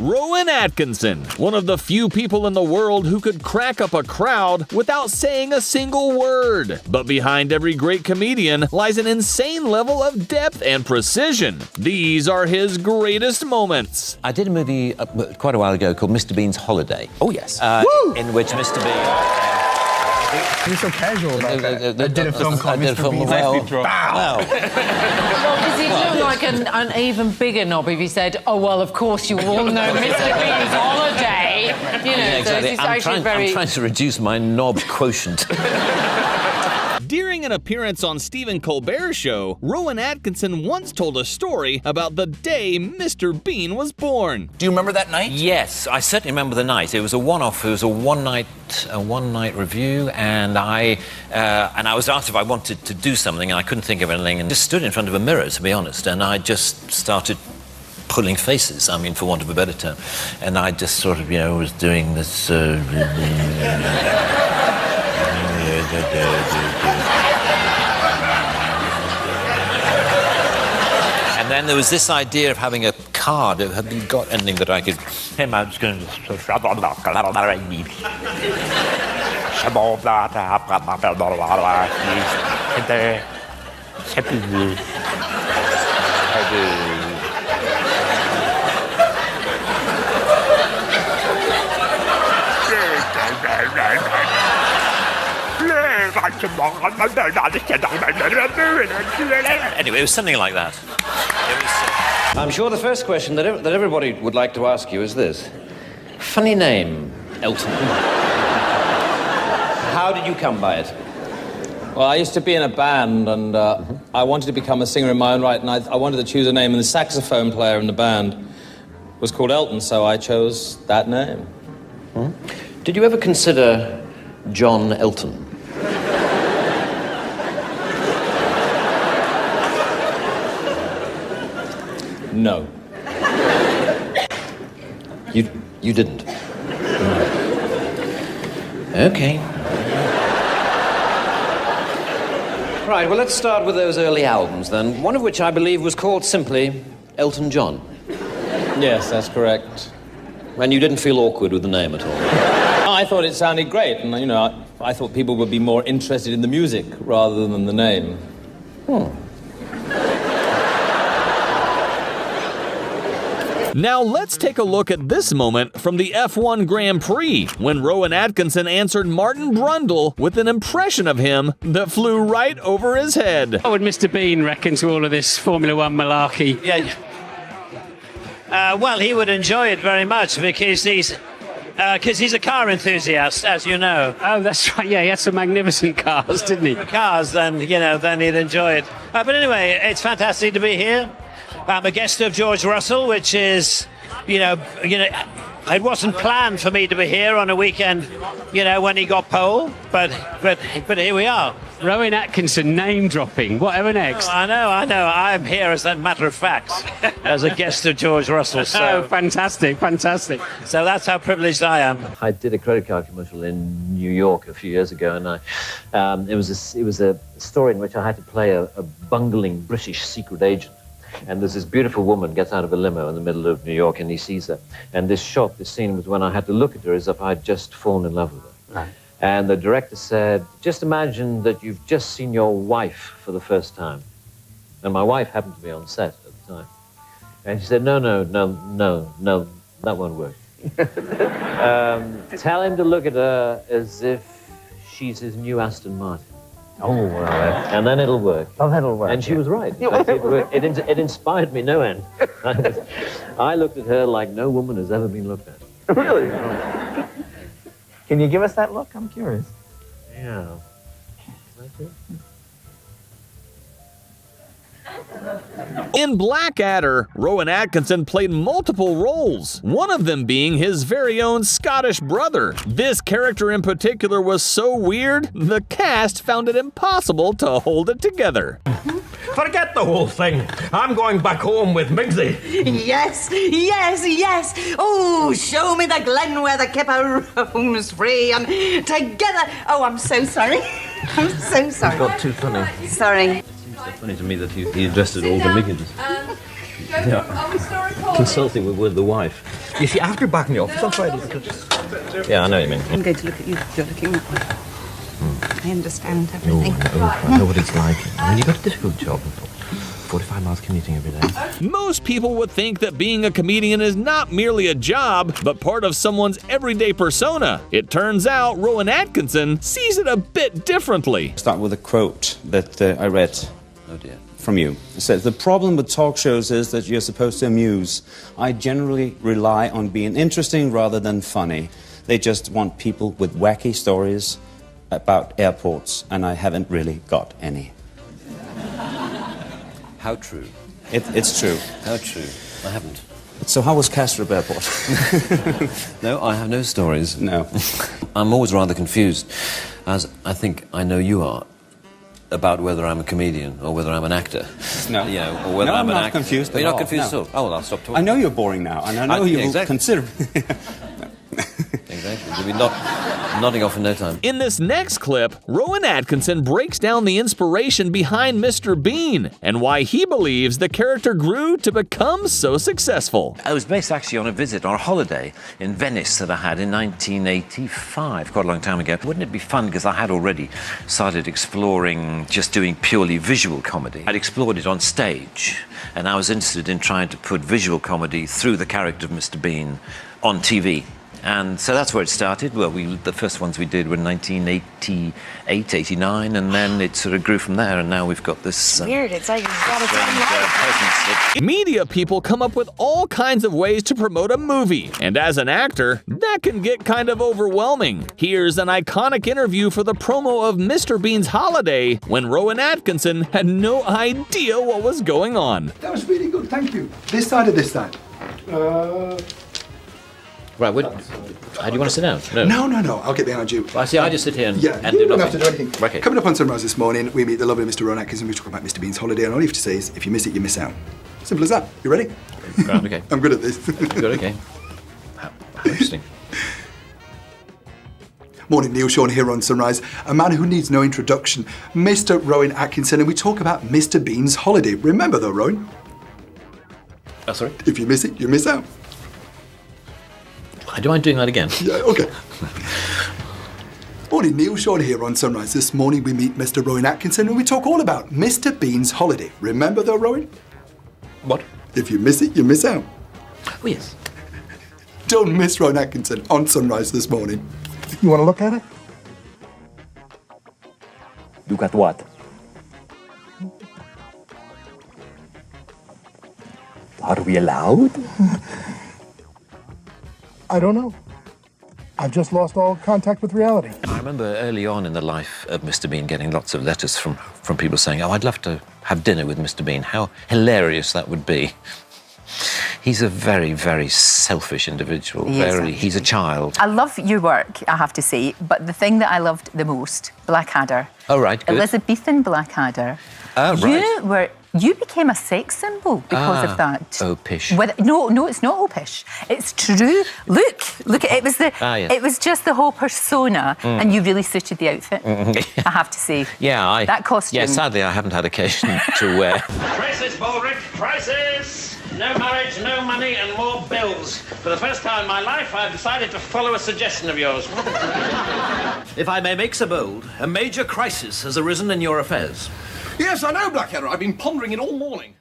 Rowan Atkinson, one of the few people in the world who could crack up a crowd without saying a single word. But behind every great comedian lies an insane level of depth and precision. These are his greatest moments. I did a movie quite a while ago called Mr. Bean's Holiday. Oh, yes. In which Mr. Bean... You're so casual about that. I did a film called Mr. Bean's Holiday. Well, does he look like an even bigger knob if he said, oh, well, of course you all know Mr. Bean's Holiday? You know, Yeah, exactly. so it's I'm trying to reduce my knob quotient. During an appearance on Stephen Colbert's show, Rowan Atkinson once told a story about the day Mr. Bean was born. Do you remember that night? Yes, I certainly remember the night. It was a one-off. It was a one-night review, and I was asked if I wanted to do something, and I couldn't think of anything, and just stood in front of a mirror, to be honest, and I just started pulling faces, I mean, for want of a better term, and I just sort of, was doing this. And then there was this idea of having a card. Have you got anything that I could... I'm just going to... Anyway, it was something like that. I'm sure the first question that everybody would like to ask you is this. Funny name, Elton. How did you come by it? Well, I used to be in a band, and I wanted to become a singer in my own right, and I wanted to choose a name, and the saxophone player in the band was called Elton, so I chose that name. Did you ever consider John Elton? No. You didn't? Okay. Right, well, let's start with those early albums, then. One of which I believe was called simply Elton John. Yes, that's correct. And you didn't feel awkward with the name at all? I thought it sounded great, and, I thought people would be more interested in the music rather than the name. Now let's take a look at this moment from the F1 Grand Prix, when Rowan Atkinson answered Martin Brundle with an impression of him that flew right over his head. What would Mr. Bean reckon to all of this Formula One malarkey? Yeah. Well, he would enjoy it very much because he's a car enthusiast, as you know. Oh, that's right. Yeah, he had some magnificent cars, didn't he? Cars, then he'd enjoy it. But anyway, it's fantastic to be here. I'm a guest of George Russell, which is, it wasn't planned for me to be here on a weekend, when he got pole, but here we are. Rowan Atkinson name-dropping. Whatever next? I know. I'm here as a matter of fact, as a guest of George Russell. So. Oh, fantastic. So that's how privileged I am. I did a credit card commercial in New York a few years ago, and it was a story in which I had to play a bungling British secret agent. And there's this beautiful woman gets out of a limo in the middle of New York, and he sees her. And this scene was when I had to look at her as if I'd just fallen in love with her. Right. And the director said, just imagine that you've just seen your wife for the first time. And my wife happened to be on set at the time. And she said, no, that won't work. Tell him to look at her as if she's his new Aston Martin. Oh, well, and then it'll work. Oh, that'll work. And she was right. It inspired me no end. I looked at her like no woman has ever been looked at. Really? Can you give us that look? I'm curious. Yeah. In Blackadder, Rowan Atkinson played multiple roles, one of them being his very own Scottish brother. This character in particular was so weird, the cast found it impossible to hold it together. Forget the whole thing. I'm going back home with Migsy. Yes. Oh, show me the glen where the kipper roams free and together. Oh, I'm so sorry. I'm so sorry. You got too funny. Sorry. It's so funny to me that he addressed it all to Miggins. Consulting with the wife. You see, after back in the office on Friday. Yeah, I know what you mean. I'm going to look at you. You're looking that way. I understand everything. I know what it's like. I mean, you've got a difficult job. 45 miles commuting every day. Most people would think that being a comedian is not merely a job, but part of someone's everyday persona. It turns out Rowan Atkinson sees it a bit differently. Start with a quote that I read. Oh dear. From you. It says, "The problem with talk shows is that you're supposed to amuse. I generally rely on being interesting rather than funny. They just want people with wacky stories about airports, and I haven't really got any." How true. It's true. How true. I haven't. So how was Kastrup Airport? No, I have no stories. No. I'm always rather confused, as I think I know you are, about whether I'm a comedian or whether I'm an actor. No. You know, or whether No, I'm I'm an not actor. confused But at you're not all, confused no. at all? Oh, well, I'll stop talking. I know you're boring now, and I know you will consider... Exactly. You'll be nodding off in no time. In this next clip, Rowan Atkinson breaks down the inspiration behind Mr. Bean and why he believes the character grew to become so successful. I was based actually on a visit, on a holiday in Venice that I had in 1985, quite a long time ago. Wouldn't it be fun, because I had already started exploring just doing purely visual comedy. I'd explored it on stage, and I was interested in trying to put visual comedy through the character of Mr. Bean on TV. And so that's where it started. Well, the first ones we did were in 1988, 89, and then it sort of grew from there, and now we've got this... Weird, it's like you've got its own presence. Media people come up with all kinds of ways to promote a movie, and as an actor, that can get kind of overwhelming. Here's an iconic interview for the promo of Mr. Bean's Holiday when Rowan Atkinson had no idea what was going on. That was really good, thank you. This side or this side? Right, how do you want to sit down? No, I'll get behind you. I see, I just sit here and you do don't nothing. have to do anything. Okay. Coming up on Sunrise this morning, we meet the lovely Mr. Rowan Atkinson. We talk about Mr. Bean's Holiday, and all you have to say is, if you miss it, you miss out. Simple as that. You ready? Right, okay. I'm good at this. Good, okay. How interesting. Morning, Neil Sean here on Sunrise. A man who needs no introduction, Mr. Rowan Atkinson, and we talk about Mr. Bean's Holiday. Remember though, Rowan? Oh, sorry? If you miss it, you miss out. Do you mind doing that again? Yeah, okay. Morning, Neil Sean here on Sunrise. This morning we meet Mr. Rowan Atkinson and we talk all about Mr. Bean's Holiday. Remember though, Rowan? What? If you miss it, you miss out. Oh, yes. Don't miss Rowan Atkinson on Sunrise this morning. You want to look at it? Look at what? Are we allowed? I don't know. I've just lost all contact with reality. I remember early on in the life of Mr. Bean getting lots of letters from people saying, "Oh, I'd love to have dinner with Mr. Bean. How hilarious that would be." He's a very, very selfish individual. He's a child. I love your work, I have to say, but the thing that I loved the most, Blackadder. Oh, right, good. Elizabethan Blackadder. Oh, right. You became a sex symbol because of that. Oh, pish. No, it's not pish. It's true. Look, it was yes. It was just the whole persona, and you really suited the outfit. I have to say. Yeah, that costume. Yeah, sadly, I haven't had occasion to wear. Crisis, Baldrick, crisis! No marriage, no money, and more bills. For the first time in my life, I've decided to follow a suggestion of yours. If I may make so bold, a major crisis has arisen in your affairs. Yes, I know, Blackadder. I've been pondering it all morning.